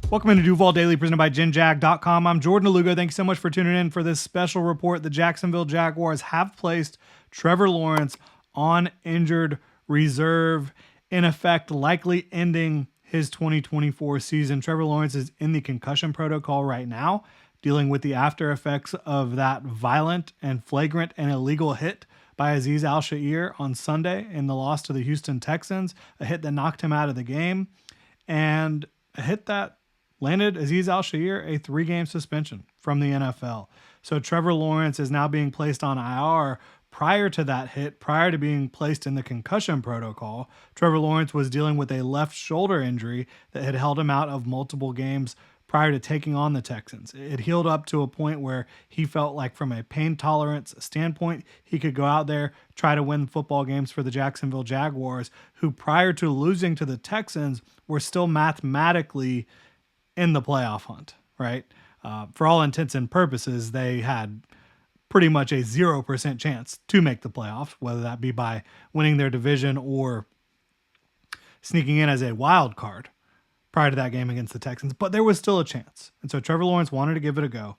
Welcome into Duval Daily, presented by GenJag.com. I'm Jordan Alugo. Thank you so much for tuning in for this special report. The Jacksonville Jaguars have placed Trevor Lawrence on injured reserve, in effect likely ending his 2024 season. Trevor Lawrence is in the concussion protocol right now, dealing with the after effects of that violent and flagrant and illegal hit by Azeez Al-Shaair on Sunday in the loss to the Houston Texans, a hit that knocked him out of the game, and a hit that landed Azeez Al-Shaair a 3-game suspension from the NFL. So Trevor Lawrence is now being placed on IR. Prior to that hit, prior to being placed in the concussion protocol, Trevor Lawrence was dealing with a left shoulder injury that had held him out of multiple games prior to taking on the Texans. It healed up to a point where he felt like, from a pain tolerance standpoint, he could go out there, try to win football games for the Jacksonville Jaguars, who prior to losing to the Texans were still mathematically in the playoff hunt, right? For all intents and purposes, they had pretty much a 0% chance to make the playoffs, whether that be by winning their division or sneaking in as a wild card prior to that game against the Texans. But there was still a chance. And so Trevor Lawrence wanted to give it a go.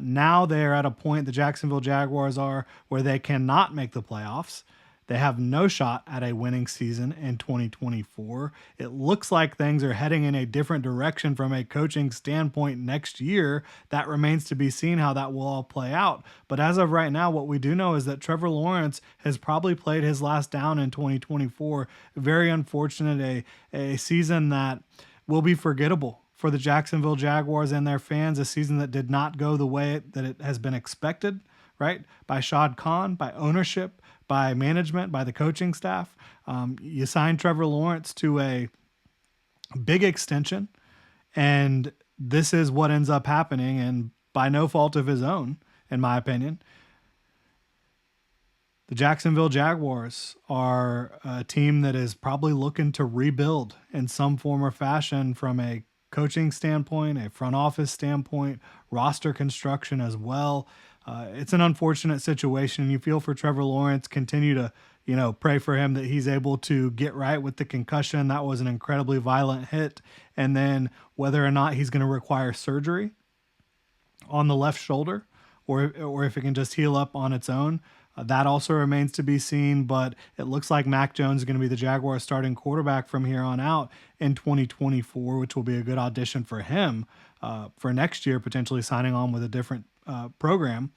Now they're at a point, the Jacksonville Jaguars are, where they cannot make the playoffs. They have no shot at a winning season in 2024. It looks like things are heading in a different direction from a coaching standpoint next year. That remains to be seen how that will all play out. But as of right now, what we do know is that Trevor Lawrence has probably played his last down in 2024. Very unfortunate, a season that will be forgettable for the Jacksonville Jaguars and their fans, a season that did not go the way that it has been expected, right? By Shad Khan, by ownership, by management, by the coaching staff. You signed Trevor Lawrence to a big extension, and this is what ends up happening, and by no fault of his own, in my opinion. The Jacksonville Jaguars are a team that is probably looking to rebuild in some form or fashion, from a coaching standpoint, a front office standpoint, roster construction as well. It's an unfortunate situation. You feel for Trevor Lawrence, continue to, pray for him that he's able to get right with the concussion. That was an incredibly violent hit. And then whether or not he's going to require surgery on the left shoulder, or if it can just heal up on its own, that also remains to be seen. But it looks like Mac Jones is going to be the Jaguars starting quarterback from here on out in 2024, which will be a good audition for him for next year, potentially signing on with a different program,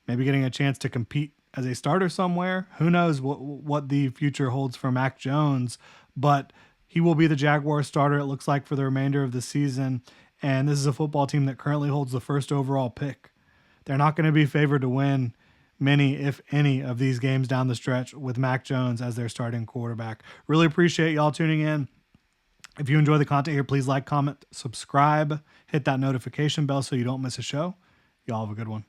maybe getting a chance to compete as a starter somewhere. Who knows what the future holds for Mac Jones, but he will be the Jaguar starter, it looks like, for the remainder of the season. And this is a football team that currently holds the first overall pick. They're not going to be favored to win many, if any, of these games down the stretch with Mac Jones as their starting quarterback. Really appreciate y'all tuning in. If you enjoy the content here, please like, comment, subscribe, hit that notification bell so you don't miss a show. Y'all have a good one.